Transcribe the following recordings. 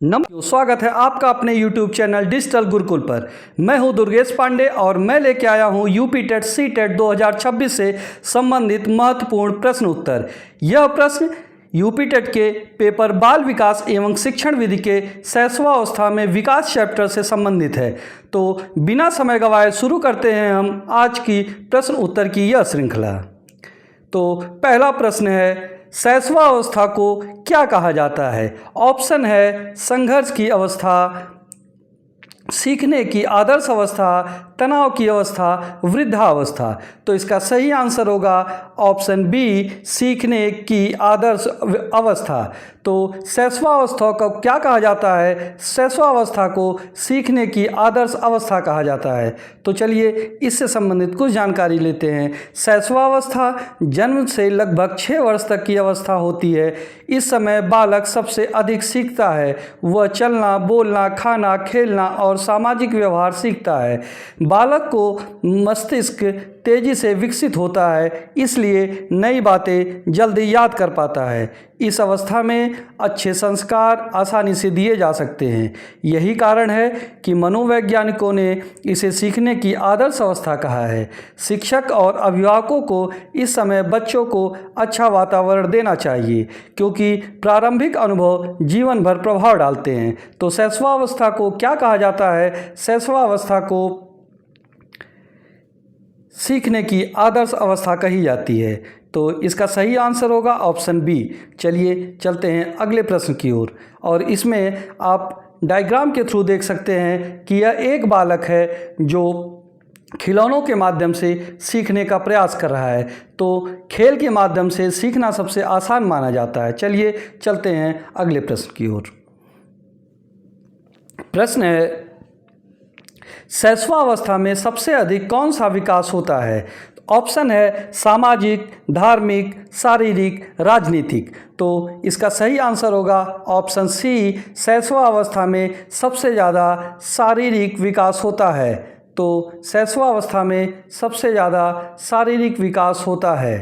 स्वागत है आपका अपने YouTube चैनल डिजिटल गुरुकुल पर। मैं हूं दुर्गेश पांडे और मैं लेके आया हूं यूपी टेट सी टेट 2026 से संबंधित महत्वपूर्ण प्रश्न उत्तर। यह प्रश्न यूपी टेट के पेपर बाल विकास एवं शिक्षण विधि के 6वां अवस्था में विकास चैप्टर से संबंधित है। तो बिना समय गंवाए शुरू करते हैं हम आज की प्रश्न उत्तर की यह श्रृंखला। तो पहला प्रश्न है, 6वां अवस्था को क्या कहा जाता है? ऑप्शन है संघर्ष की अवस्था, सीखने की आदर्श अवस्था, तनाव की अवस्था, वृद्धावस्था। तो इसका सही आंसर होगा ऑप्शन बी, सीखने की आदर्श अवस्था। तो 6वां अवस्था को क्या कहा जाता है? 6वां अवस्था को सीखने की आदर्श अवस्था कहा जाता है। तो चलिए इससे संबंधित कुछ जानकारी लेते हैं। 6वां अवस्था जन्म से लगभग 6 वर्ष तक की अवस्था होती है। इस समय बालक सबसे अधिक सीखता है। वह चलना, बोलना, खाना, खेलना और सामाजिक व्यवहार सीखता है। बालक को मस्तिष्क तेजी से विकसित होता है, इसलिए नई बातें जल्दी याद कर पाता है। इस अवस्था में अच्छे संस्कार आसानी से दिए जा सकते हैं। यही कारण है कि मनोवैज्ञानिकों ने इसे सीखने की आदर्श अवस्था कहा है। शिक्षक और अभिभावकों को इस समय बच्चों को अच्छा वातावरण देना चाहिए, क्योंकि प्रारंभिक अनुभव जीवन भर प्रभाव डालते हैं। तो 6वां अवस्था को क्या कहा जाता है? 6वां अवस्था को सीखने की आदर्श अवस्था कही जाती है। तो इसका सही आंसर होगा ऑप्शन बी। चलिए चलते हैं अगले प्रश्न की ओर, और इसमें आप डायग्राम के थ्रू देख सकते हैं कि यह एक बालक है जो खिलौनों के माध्यम से सीखने का प्रयास कर रहा है। तो खेल के माध्यम से सीखना सबसे आसान माना जाता है। चलिए चलते हैं अगले प्रश्न की ओर। प्रश्न है, 6वां अवस्था में सबसे अधिक कौन सा विकास होता है? ऑप्शन है सामाजिक, धार्मिक, शारीरिक, राजनीतिक। तो इसका सही आंसर होगा ऑप्शन सी, 6वां अवस्था में सबसे ज़्यादा शारीरिक विकास होता है। तो 6वां अवस्था में सबसे ज़्यादा शारीरिक विकास होता है।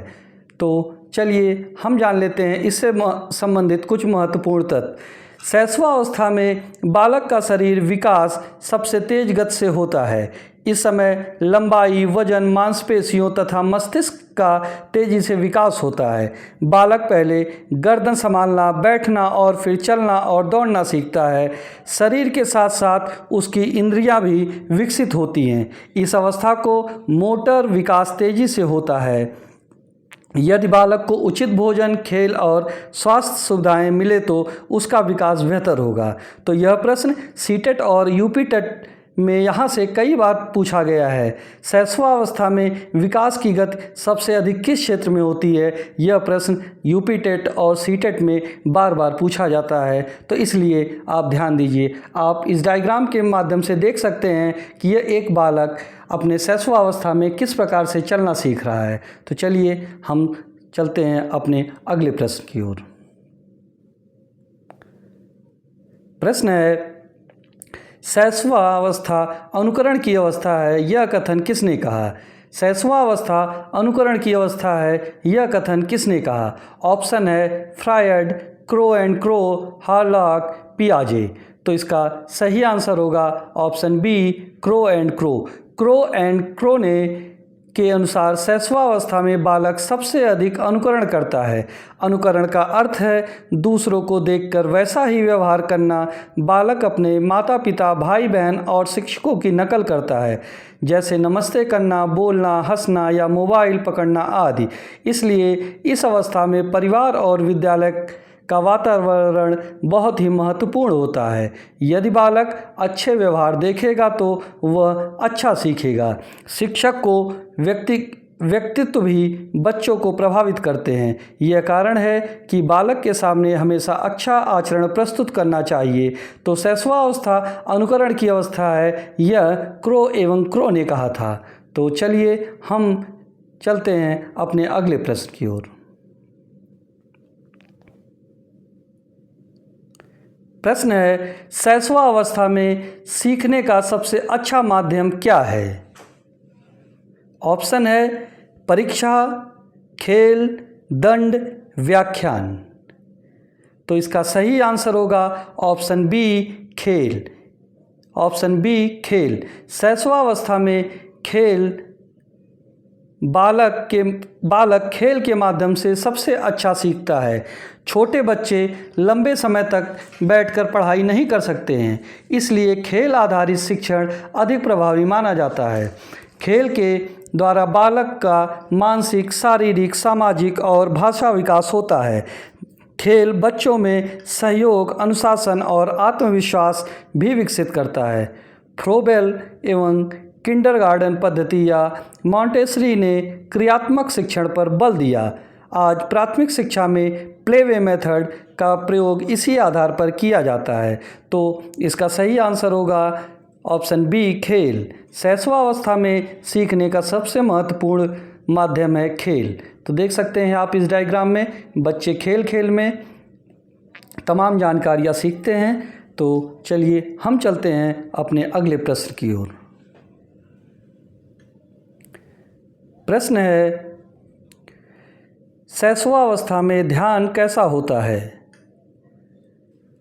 तो चलिए हम जान लेते हैं इससे संबंधित कुछ महत्वपूर्ण तथ्य। 6वां अवस्था में बालक का शरीर विकास सबसे तेज गति से होता है। इस समय लंबाई, वजन, मांसपेशियों तथा मस्तिष्क का तेजी से विकास होता है। बालक पहले गर्दन संभालना, बैठना और फिर चलना और दौड़ना सीखता है। शरीर के साथ साथ उसकी इंद्रियां भी विकसित होती हैं। इस अवस्था को मोटर विकास तेजी से होता है। यदि बालक को उचित भोजन, खेल और स्वास्थ्य सुविधाएं मिले तो उसका विकास बेहतर होगा। तो यह प्रश्न सीटेट और यूपी टेट में यहाँ से कई बार पूछा गया है। 6वां अवस्था में विकास की गति सबसे अधिक किस क्षेत्र में होती है? यह प्रश्न यूपी टेट और सीटेट में बार बार पूछा जाता है। तो इसलिए आप ध्यान दीजिए। आप इस डायग्राम के माध्यम से देख सकते हैं कि यह एक बालक अपने 6वां अवस्था में किस प्रकार से चलना सीख रहा है। तो चलिए हम चलते हैं अपने अगले प्रश्न की ओर। प्रश्न है, 6वां अवस्था अनुकरण की अवस्था है, यह कथन किसने कहा? 6वां अवस्था अनुकरण की अवस्था है, यह कथन किसने कहा? ऑप्शन है Freud, Crow and Crow, Hurlock, पियाजे। तो इसका सही आंसर होगा option B, Crow and Crow. Crow and Crow ने के अनुसार 6वां अवस्था में बालक सबसे अधिक अनुकरण करता है। अनुकरण का अर्थ है दूसरों को देखकर वैसा ही व्यवहार करना। बालक अपने माता पिता, भाई बहन और शिक्षकों की नकल करता है, जैसे नमस्ते करना, बोलना, हंसना या मोबाइल पकड़ना आदि। इसलिए इस अवस्था में परिवार और विद्यालय का वातावरण बहुत ही महत्वपूर्ण होता है। यदि बालक अच्छे व्यवहार देखेगा तो वह अच्छा सीखेगा। शिक्षक को व्यक्तित्व भी बच्चों को प्रभावित करते हैं। यह कारण है कि बालक के सामने हमेशा अच्छा आचरण प्रस्तुत करना चाहिए। तो 6वां अवस्था अनुकरण की अवस्था है, यह क्रो एवं क्रो ने कहा था। तो चलिए हम चलते हैं अपने अगले प्रश्न की ओर। प्रश्न है, 6वां अवस्था में सीखने का सबसे अच्छा माध्यम क्या है? ऑप्शन है परीक्षा, खेल, दंड, व्याख्यान। तो इसका सही आंसर होगा ऑप्शन बी खेल। ऑप्शन बी खेल। शैशवावस्था में खेल बालक खेल के माध्यम से सबसे अच्छा सीखता है। छोटे बच्चे लंबे समय तक बैठकर पढ़ाई नहीं कर सकते हैं, इसलिए खेल आधारित शिक्षण अधिक प्रभावी माना जाता है। खेल के द्वारा बालक का मानसिक, शारीरिक, सामाजिक और भाषा विकास होता है। खेल बच्चों में सहयोग, अनुशासन और आत्मविश्वास भी विकसित करता है। फ्रोबेल एवं किंडरगार्टन पद्धति या मॉन्टेसरी ने क्रियात्मक शिक्षण पर बल दिया। आज प्राथमिक शिक्षा में प्लेवे मेथड का प्रयोग इसी आधार पर किया जाता है। तो इसका सही आंसर होगा ऑप्शन बी खेल। शैशवावस्था में सीखने का सबसे महत्वपूर्ण माध्यम है खेल। तो देख सकते हैं आप इस डायग्राम में बच्चे खेल में तमाम जानकारियाँ सीखते हैं। तो चलिए हम चलते हैं अपने अगले प्रश्न की ओर। प्रश्न है, शैशवावस्था में ध्यान कैसा होता है?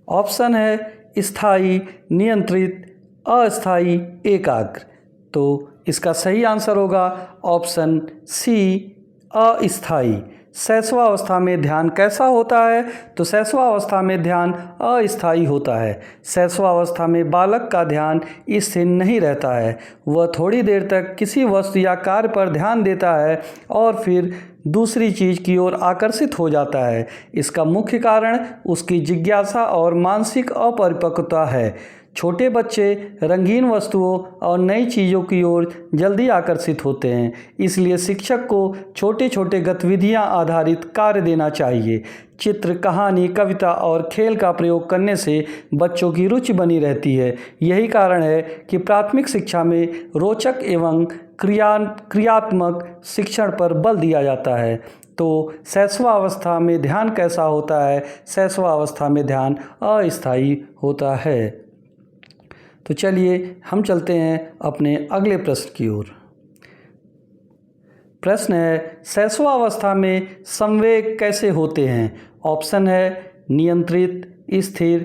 ऑप्शन है स्थायी, नियंत्रित, अस्थायी, एकाग्र। तो इसका सही आंसर होगा ऑप्शन सी अस्थायी। शैशवावस्था में ध्यान कैसा होता है? तो शैशवावस्था में ध्यान अस्थायी होता है। शैशवावस्था में बालक का ध्यान स्थिर नहीं रहता है। वह थोड़ी देर तक किसी वस्तु या कार्य पर ध्यान देता है और फिर दूसरी चीज़ की ओर आकर्षित हो जाता है। इसका मुख्य कारण उसकी जिज्ञासा और मानसिक अपरिपक्वता है। छोटे बच्चे रंगीन वस्तुओं और नई चीज़ों की ओर जल्दी आकर्षित होते हैं, इसलिए शिक्षक को छोटे छोटे गतिविधियां आधारित कार्य देना चाहिए। चित्र, कहानी, कविता और खेल का प्रयोग करने से बच्चों की रुचि बनी रहती है। यही कारण है कि प्राथमिक शिक्षा में रोचक एवं क्रियात्मक शिक्षण पर बल दिया जाता है। तो शैशवावस्था में ध्यान कैसा होता है? शैशवावस्था में ध्यान अस्थायी होता है। तो चलिए हम चलते हैं अपने अगले प्रश्न की ओर। प्रश्न है, शैशवावस्था में संवेग कैसे होते हैं? ऑप्शन है नियंत्रित, स्थिर,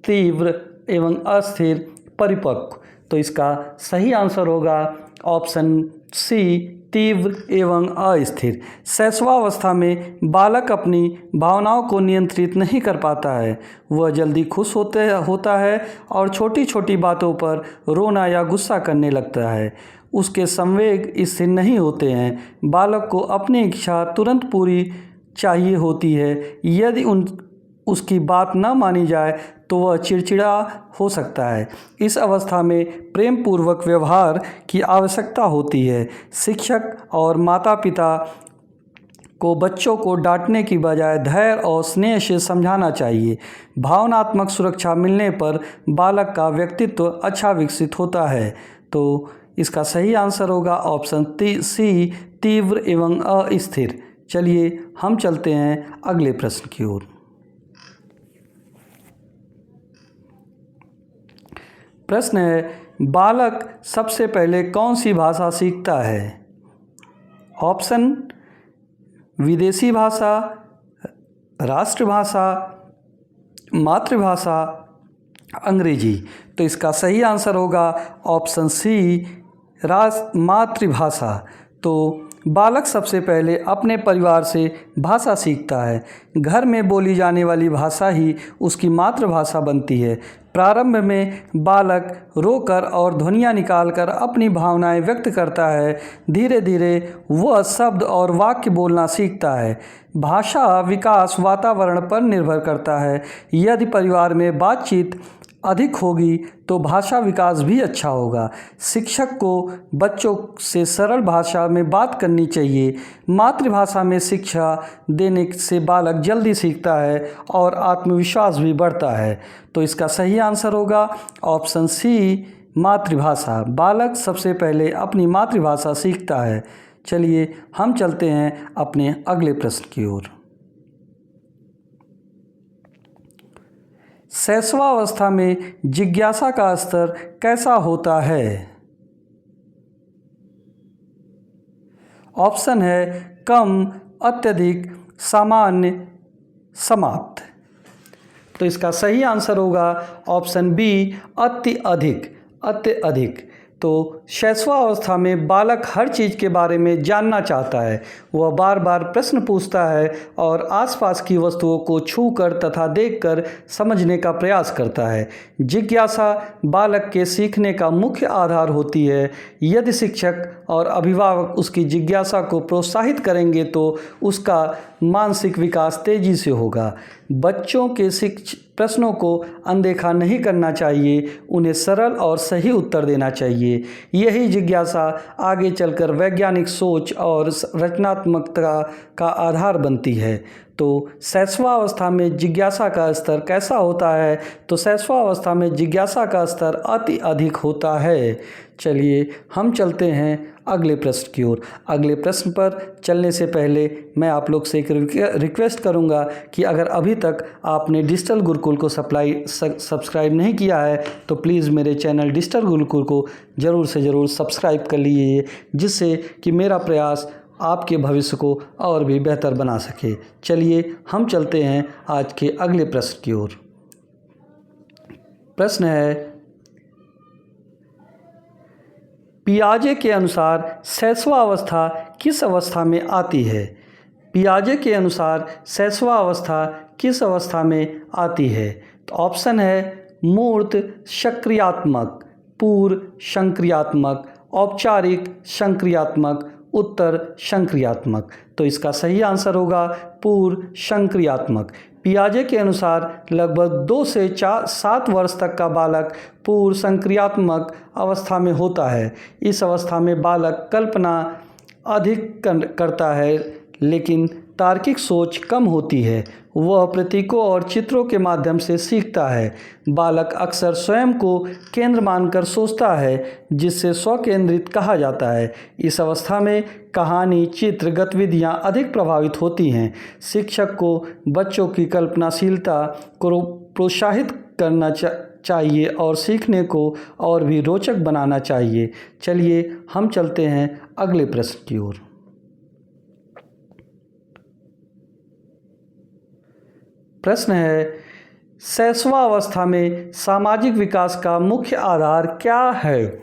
तीव्र एवं अस्थिर, परिपक्व। तो इसका सही आंसर होगा ऑप्शन सी तीव्र एवं अस्थिर। शैशवावस्था में बालक अपनी भावनाओं को नियंत्रित नहीं कर पाता है। वह जल्दी खुश होता है और छोटी छोटी बातों पर रोना या गुस्सा करने लगता है। उसके संवेग स्थिर नहीं होते हैं। बालक को अपनी इच्छा तुरंत पूरी चाहिए होती है। यदि उसकी बात न मानी जाए तो वह चिड़चिड़ा हो सकता है। इस अवस्था में प्रेम पूर्वक व्यवहार की आवश्यकता होती है। शिक्षक और माता पिता को बच्चों को डांटने की बजाय धैर्य और स्नेह से समझाना चाहिए। भावनात्मक सुरक्षा मिलने पर बालक का व्यक्तित्व अच्छा विकसित होता है। तो इसका सही आंसर होगा ऑप्शन सी तीव्र एवं अस्थिर। चलिए हम चलते हैं अगले प्रश्न की ओर। प्रश्न है, बालक सबसे पहले कौन सी भाषा सीखता है? ऑप्शन विदेशी भाषा, राष्ट्रभाषा, मातृभाषा, अंग्रेजी। तो इसका सही आंसर होगा ऑप्शन सी मातृभाषा। तो बालक सबसे पहले अपने परिवार से भाषा सीखता है। घर में बोली जाने वाली भाषा ही उसकी मातृभाषा बनती है। प्रारंभ में बालक रोकर और ध्वनियाँ निकालकर अपनी भावनाएं व्यक्त करता है। धीरे धीरे वह शब्द और वाक्य बोलना सीखता है। भाषा विकास वातावरण पर निर्भर करता है। यदि परिवार में बातचीत अधिक होगी तो भाषा विकास भी अच्छा होगा। शिक्षक को बच्चों से सरल भाषा में बात करनी चाहिए। मातृभाषा में शिक्षा देने से बालक जल्दी सीखता है और आत्मविश्वास भी बढ़ता है। तो इसका सही आंसर होगा ऑप्शन सी मातृभाषा। बालक सबसे पहले अपनी मातृभाषा सीखता है। चलिए हम चलते हैं अपने अगले प्रश्न की ओर। शैशवावस्था में जिज्ञासा का स्तर कैसा होता है? ऑप्शन है कम, अत्यधिक, सामान्य, समाप्त। तो इसका सही आंसर होगा ऑप्शन बी, अत्यधिक। अत्यधिक। तो शैशवावस्था में बालक हर चीज़ के बारे में जानना चाहता है। वह बार बार प्रश्न पूछता है और आसपास की वस्तुओं को छूकर तथा देखकर समझने का प्रयास करता है। जिज्ञासा बालक के सीखने का मुख्य आधार होती है। यदि शिक्षक और अभिभावक उसकी जिज्ञासा को प्रोत्साहित करेंगे तो उसका मानसिक विकास तेजी से होगा। बच्चों के प्रश्नों को अनदेखा नहीं करना चाहिए, उन्हें सरल और सही उत्तर देना चाहिए। यही जिज्ञासा आगे चलकर वैज्ञानिक सोच और रचनात्मकता का आधार बनती है। तो शैशवावस्था में जिज्ञासा का स्तर कैसा होता है? तो शैशवावस्था में जिज्ञासा का स्तर अति अधिक होता है। चलिए हम चलते हैं अगले प्रश्न की ओर। अगले प्रश्न पर चलने से पहले मैं आप लोग से एक रिक्वेस्ट करूंगा कि अगर अभी तक आपने डिजिटल गुरुकुल को सब्सक्राइब नहीं किया है तो प्लीज़ मेरे चैनल डिजिटल गुरुकुल को ज़रूर से ज़रूर सब्सक्राइब कर लीजिए, जिससे कि मेरा प्रयास आपके भविष्य को और भी बेहतर बना सके। चलिए हम चलते हैं आज के अगले प्रश्न की ओर। प्रश्न है, पियाजे के अनुसार शैशवावस्था किस अवस्था में आती है? पियाजे के अनुसार शैशवावस्था किस अवस्था में आती है? तो ऑप्शन है मूर्त सक्रियात्मक, पूर्व संक्रियात्मक, औपचारिक संक्रियात्मक, उत्तर संक्रियात्मक। तो इसका सही आंसर होगा पूर्व संक्रियात्मक। पियाजे के अनुसार लगभग 2 से 7 वर्ष तक का बालक पूर्व संक्रियात्मक अवस्था में होता है। इस अवस्था में बालक कल्पना अधिक करता है लेकिन तार्किक सोच कम होती है। वह प्रतीकों और चित्रों के माध्यम से सीखता है। बालक अक्सर स्वयं को केंद्र मानकर सोचता है, जिससे स्वकेंद्रित कहा जाता है। इस अवस्था में कहानी, चित्र, गतिविधियां अधिक प्रभावित होती हैं। शिक्षक को बच्चों की कल्पनाशीलता को प्रोत्साहित करना चाहिए और सीखने को और भी रोचक बनाना चाहिए। चलिए हम चलते हैं अगले प्रश्न की ओर। प्रश्न है, शैशवावस्था में सामाजिक विकास का मुख्य आधार क्या है?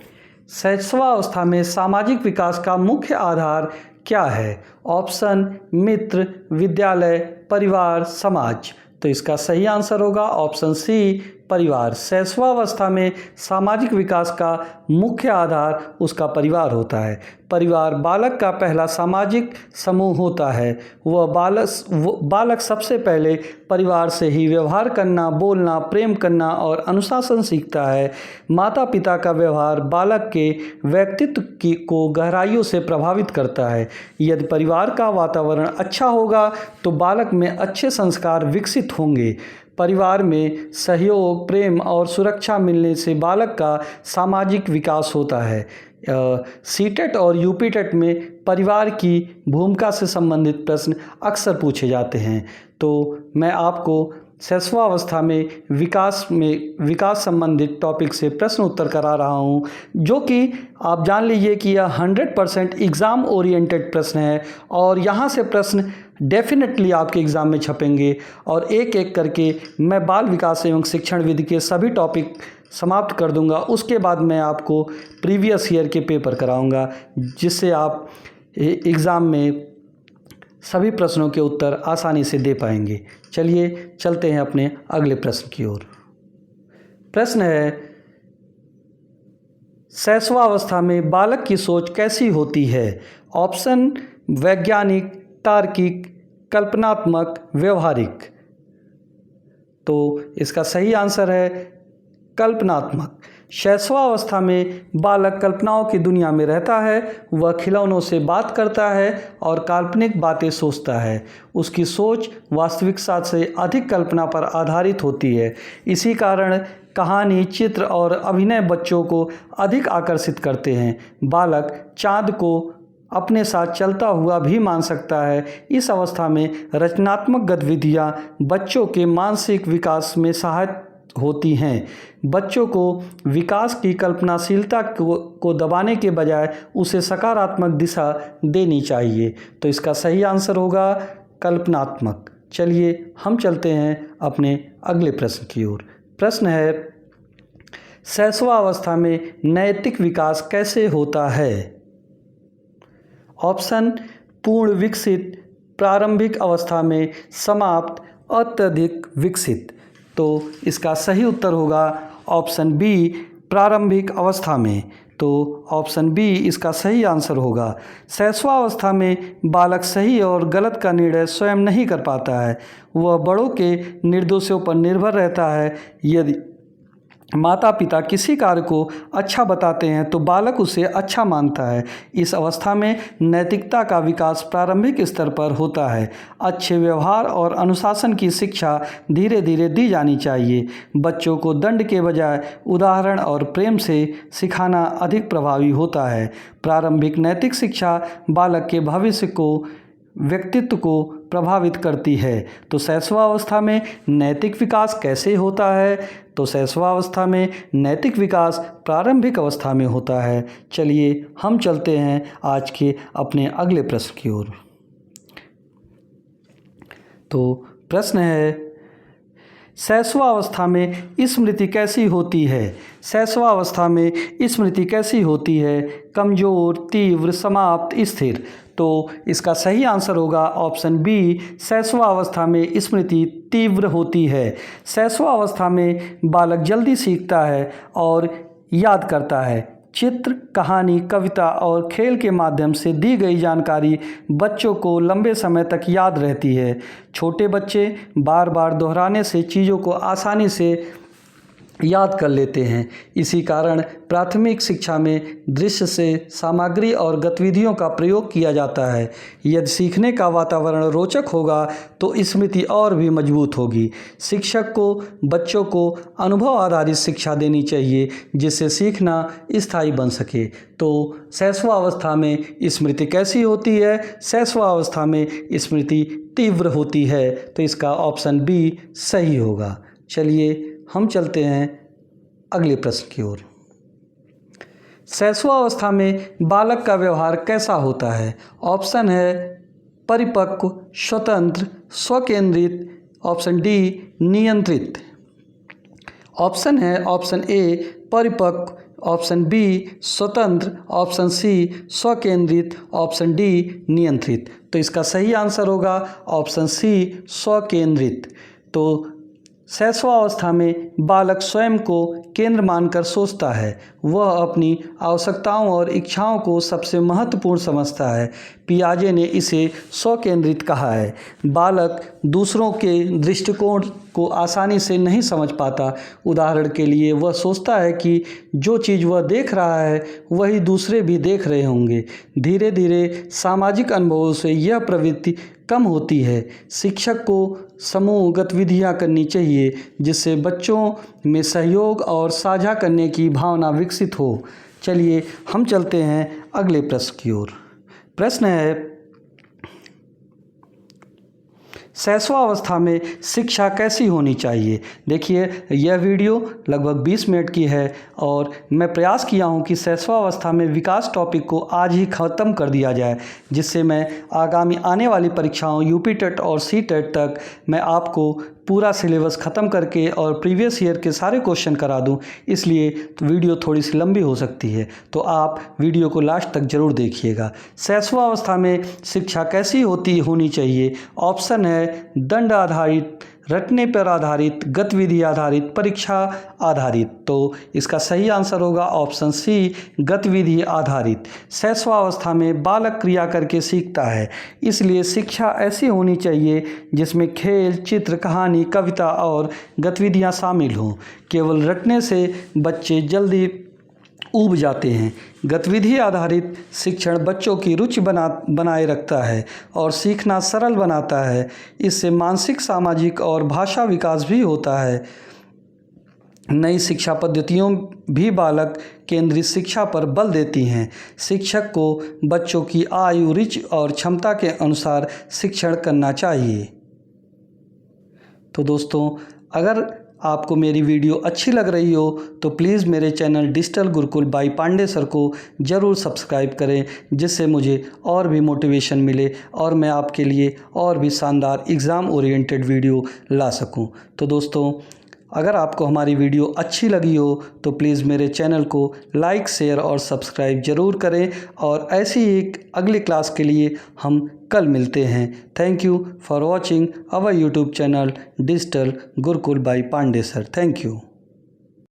शैशवावस्था में सामाजिक विकास का मुख्य आधार क्या है? ऑप्शन मित्र, विद्यालय, परिवार, समाज। तो इसका सही आंसर होगा ऑप्शन सी, परिवार। शैशवावस्था में सामाजिक विकास का मुख्य आधार उसका परिवार होता है। परिवार बालक का पहला सामाजिक समूह होता है। वह बालक सबसे पहले परिवार से ही व्यवहार करना, बोलना, प्रेम करना और अनुशासन सीखता है। माता पिता का व्यवहार बालक के व्यक्तित्व को गहराइयों से प्रभावित करता है। यदि परिवार का वातावरण अच्छा होगा तो बालक में अच्छे संस्कार विकसित होंगे। परिवार में सहयोग, प्रेम और सुरक्षा मिलने से बालक का सामाजिक विकास होता है। सीटेट और यूपीटेट में परिवार की भूमिका से संबंधित प्रश्न अक्सर पूछे जाते हैं। तो मैं आपको शैशवावस्था में विकास संबंधित टॉपिक से प्रश्न उत्तर करा रहा हूं, जो कि आप जान लीजिए कि यह 100% एग्ज़ाम ओरिएंटेड प्रश्न है और यहाँ से प्रश्न डेफिनेटली आपके एग्ज़ाम में छपेंगे। और एक एक करके मैं बाल विकास एवं शिक्षण विधि के सभी टॉपिक समाप्त कर दूंगा। उसके बाद मैं आपको प्रीवियस ईयर के पेपर कराऊंगा, जिससे आप एग्ज़ाम में सभी प्रश्नों के उत्तर आसानी से दे पाएंगे। चलिए चलते हैं अपने अगले प्रश्न की ओर। प्रश्न है, शैशवावस्था में बालक की सोच कैसी होती है? ऑप्शन वैज्ञानिक, तार्किक, कल्पनात्मक, व्यवहारिक। तो इसका सही आंसर है कल्पनात्मक। शैशवावस्था में बालक कल्पनाओं की दुनिया में रहता है। वह खिलौनों से बात करता है और काल्पनिक बातें सोचता है। उसकी सोच वास्तविकता से अधिक कल्पना पर आधारित होती है। इसी कारण कहानी, चित्र और अभिनय बच्चों को अधिक आकर्षित करते हैं। बालक चाँद को अपने साथ चलता हुआ भी मान सकता है। इस अवस्था में रचनात्मक गतिविधियाँ बच्चों के मानसिक विकास में सहायक होती हैं। बच्चों को विकास की कल्पनाशीलता को दबाने के बजाय उसे सकारात्मक दिशा देनी चाहिए। तो इसका सही आंसर होगा कल्पनात्मक। चलिए हम चलते हैं अपने अगले प्रश्न की ओर। प्रश्न है, शैशवावस्था में नैतिक विकास कैसे होता है? ऑप्शन पूर्ण विकसित, प्रारंभिक अवस्था में समाप्त, अत्यधिक विकसित। तो इसका सही उत्तर होगा ऑप्शन बी, प्रारंभिक अवस्था में। तो ऑप्शन बी इसका सही आंसर होगा। शैशवावस्था में बालक सही और गलत का निर्णय स्वयं नहीं कर पाता है, वह बड़ों के निर्देशों पर निर्भर रहता है। यदि माता पिता किसी कार्य को अच्छा बताते हैं तो बालक उसे अच्छा मानता है। इस अवस्था में नैतिकता का विकास प्रारंभिक स्तर पर होता है। अच्छे व्यवहार और अनुशासन की शिक्षा धीरे धीरे दी जानी चाहिए। बच्चों को दंड के बजाय उदाहरण और प्रेम से सिखाना अधिक प्रभावी होता है। प्रारंभिक नैतिक शिक्षा बालक के भविष्य को व्यक्तित्व को प्रभावित करती है। तो शैशवावस्था में नैतिक विकास कैसे होता है? तो शैशवावस्था में नैतिक विकास प्रारंभिक अवस्था में होता है। चलिए हम चलते हैं आज के अपने अगले प्रश्न की ओर। तो प्रश्न है, शैशवावस्था में स्मृति कैसी होती है? शैशवावस्था में स्मृति कैसी होती है? कमजोर, तीव्र, समाप्त, स्थिर। तो इसका सही आंसर होगा ऑप्शन बी, शैशवावस्था में स्मृति तीव्र होती है। शैशवावस्था में बालक जल्दी सीखता है और याद करता है। चित्र, कहानी, कविता और खेल के माध्यम से दी गई जानकारी बच्चों को लंबे समय तक याद रहती है। छोटे बच्चे बार बार दोहराने से चीज़ों को आसानी से याद कर लेते हैं। इसी कारण प्राथमिक शिक्षा में दृश्य से सामग्री और गतिविधियों का प्रयोग किया जाता है। यदि सीखने का वातावरण रोचक होगा तो स्मृति और भी मजबूत होगी। शिक्षक को बच्चों को अनुभव आधारित शिक्षा देनी चाहिए जिससे सीखना स्थायी बन सके। तो शैशवावस्था में स्मृति कैसी होती है? शैशवावस्था में स्मृति तीव्र होती है। तो इसका ऑप्शन बी सही होगा। चलिए हम चलते हैं अगले प्रश्न की ओर। शैशवावस्था में बालक का व्यवहार कैसा होता है? ऑप्शन है परिपक्व, स्वतंत्र, स्वकेंद्रित। ऑप्शन डी नियंत्रित। ऑप्शन है ऑप्शन ए परिपक्व, ऑप्शन बी स्वतंत्र, ऑप्शन सी स्वकेंद्रित, ऑप्शन डी नियंत्रित। तो इसका सही आंसर होगा ऑप्शन सी स्वकेंद्रित। तो शैशवावस्था में बालक स्वयं को केंद्र मानकर सोचता है। वह अपनी आवश्यकताओं और इच्छाओं को सबसे महत्वपूर्ण समझता है। पियाजे ने इसे स्वकेंद्रित कहा है। बालक दूसरों के दृष्टिकोण को आसानी से नहीं समझ पाता। उदाहरण के लिए वह सोचता है कि जो चीज़ वह देख रहा है वही दूसरे भी देख रहे होंगे। धीरे धीरे सामाजिक अनुभवों से यह प्रवृत्ति कम होती है। शिक्षक को समूह गतिविधियाँ करनी चाहिए जिससे बच्चों में सहयोग और साझा करने की भावना विकसित हो। चलिए हम चलते हैं अगले प्रश्न की ओर। प्रश्न है, शैशवावस्था में शिक्षा कैसी होनी चाहिए? देखिए यह वीडियो लगभग 20 मिनट की है और मैं प्रयास किया हूं कि शैशवावस्था में विकास टॉपिक को आज ही ख़त्म कर दिया जाए, जिससे मैं आगामी आने वाली परीक्षाओं यूपी टेट और सी टेट तक मैं आपको पूरा सिलेबस ख़त्म करके और प्रीवियस ईयर के सारे क्वेश्चन करा दूं। इसलिए वीडियो थोड़ी सी लंबी हो सकती है, तो आप वीडियो को लास्ट तक ज़रूर देखिएगा। शैशवावस्था में शिक्षा कैसी होनी चाहिए? ऑप्शन है दंड आधारित, रटने पर आधारित, गतिविधि आधारित, परीक्षा आधारित। तो इसका सही आंसर होगा ऑप्शन सी गतिविधि आधारित। शैशवावस्था में बालक क्रिया करके सीखता है, इसलिए शिक्षा ऐसी होनी चाहिए जिसमें खेल, चित्र, कहानी, कविता और गतिविधियां शामिल हों। केवल रटने से बच्चे जल्दी ऊब जाते हैं। गतिविधि आधारित शिक्षण बच्चों की रुचि बनाए रखता है और सीखना सरल बनाता है। इससे मानसिक, सामाजिक और भाषा विकास भी होता है। नई शिक्षा पद्धतियों भी बालक केंद्रित शिक्षा पर बल देती हैं। शिक्षक को बच्चों की आयु, रुचि और क्षमता के अनुसार शिक्षण करना चाहिए। तो दोस्तों, अगर आपको मेरी वीडियो अच्छी लग रही हो तो प्लीज़ मेरे channel digital Gurukul by Pandey sir को ज़रूर सब्सक्राइब करें, जिससे मुझे और भी मोटिवेशन मिले और मैं आपके लिए और भी शानदार एग्ज़ाम ओरिएंटेड वीडियो ला सकूं। तो दोस्तों, अगर आपको हमारी वीडियो अच्छी लगी हो तो प्लीज़ मेरे चैनल को लाइक, शेयर और सब्सक्राइब ज़रूर करें और ऐसी एक अगली क्लास के लिए हम कल मिलते हैं। Thank you for watching our YouTube channel digital Gurukul by Pandey sir. Thank you.